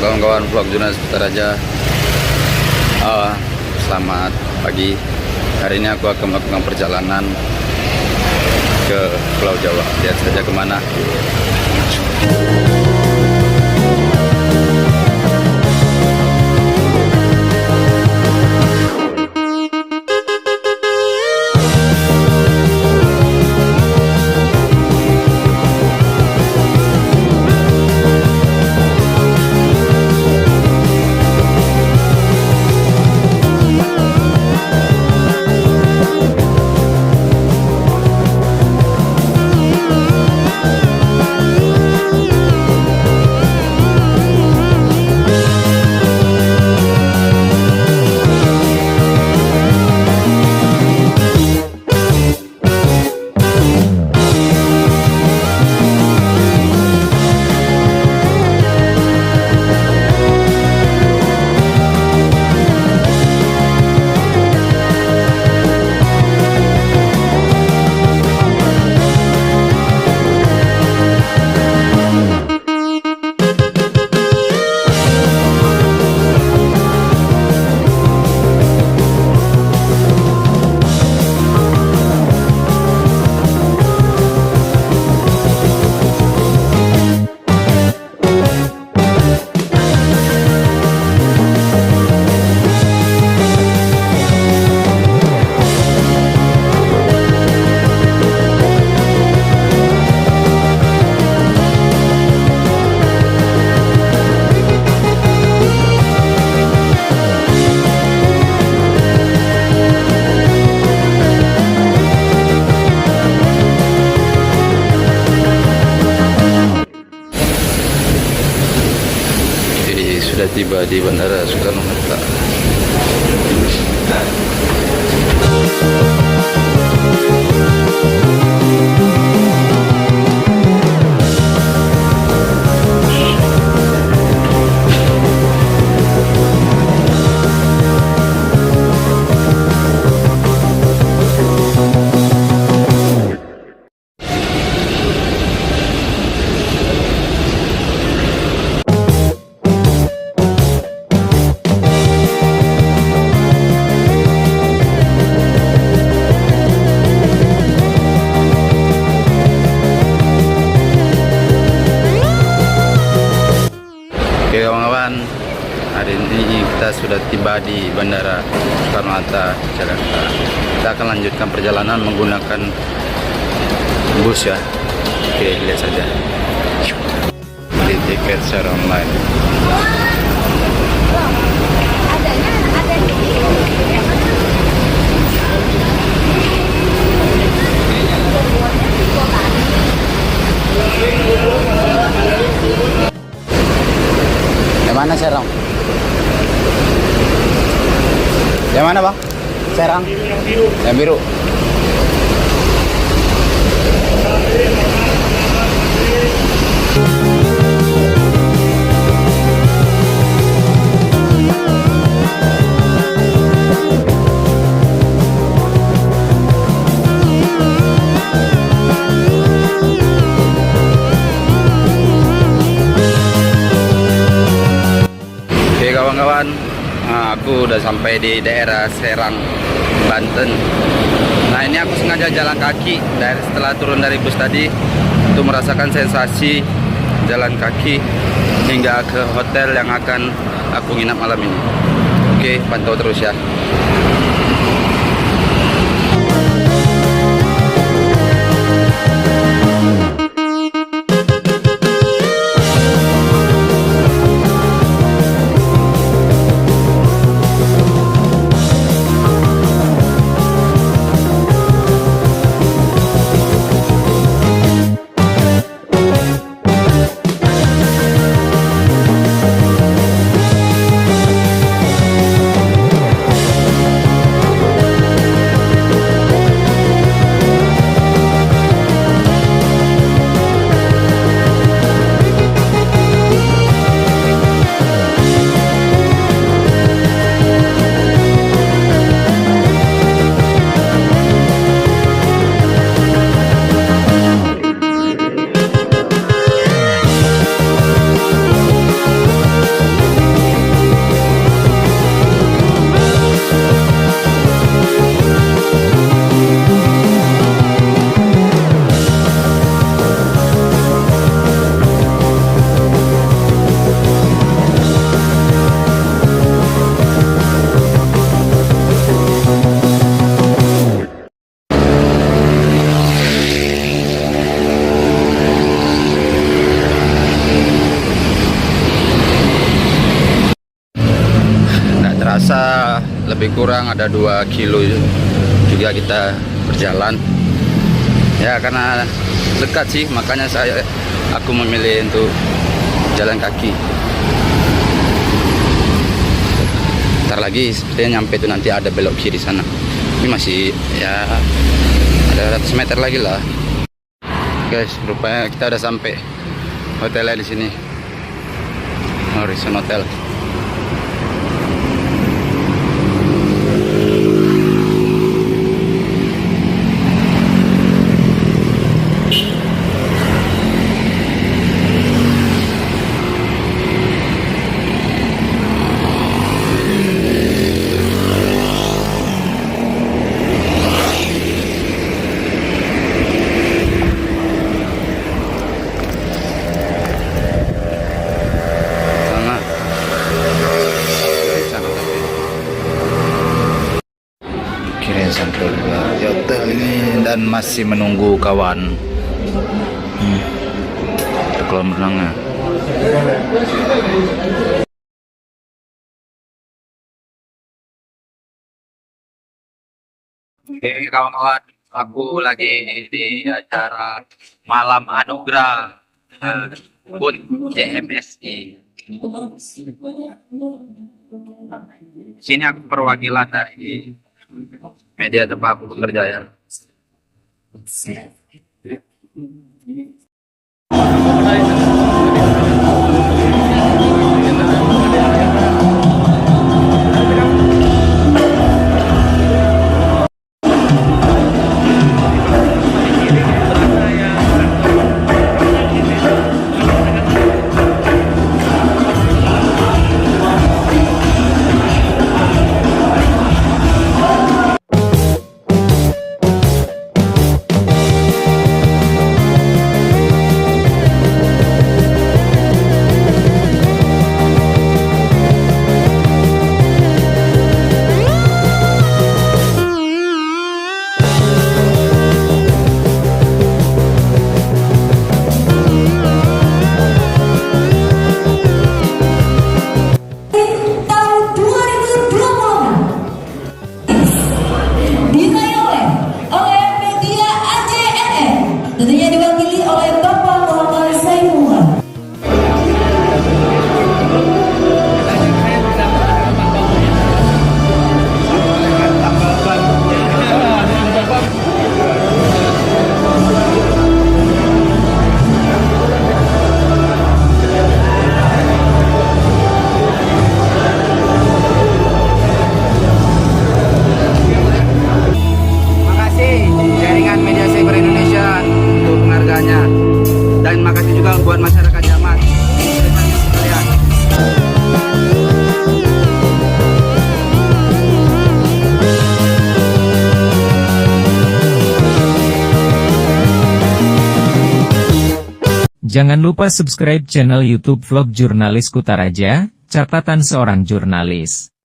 kawan-kawan vlog Jurnalis Kutaraja. Selamat pagi. Hari ini aku akan melakukan perjalanan ke Pulau Jawa. Lihat saja kemana. Sudah tiba di Bandara Soekarno-Hatta. Oke kawan-kawan, hari ini kita sudah tiba di Bandara Soekarno-Hatta, Jakarta. Kita akan lanjutkan perjalanan menggunakan bus ya. Oke, lihat saja. Beli tiket secara online. Yang mana Serang? Yang mana bang? Serang? Yang biru. Kawan-kawan, aku udah sampai di daerah Serang, Banten. Nah ini aku sengaja jalan kaki setelah turun dari bus tadi untuk merasakan sensasi jalan kaki hingga ke hotel yang akan aku nginap malam ini. Oke, pantau terus ya. lebih kurang ada 2 kilo juga kita berjalan ya, karena dekat sih, makanya aku memilih untuk jalan kaki. Ntar lagi sepertinya nyampe itu, nanti ada belok kiri sana. Ini masih ya ada 100 meter lagi lah. Guys, rupanya kita udah sampai hotelnya di sini, Horizon Hotel. Sampai di hotel ini dan masih menunggu kawan untuk kolam renangnya. Oke kawan-kawan, aku lagi di acara Malam Anugerah BUT JMSI. Sini aku perwakilan dari media tempat aku bekerja ya. Dan makasih juga buat masyarakat Jamat. Jangan lupa subscribe channel YouTube Vlog Jurnalis Kutaraja, catatan seorang jurnalis.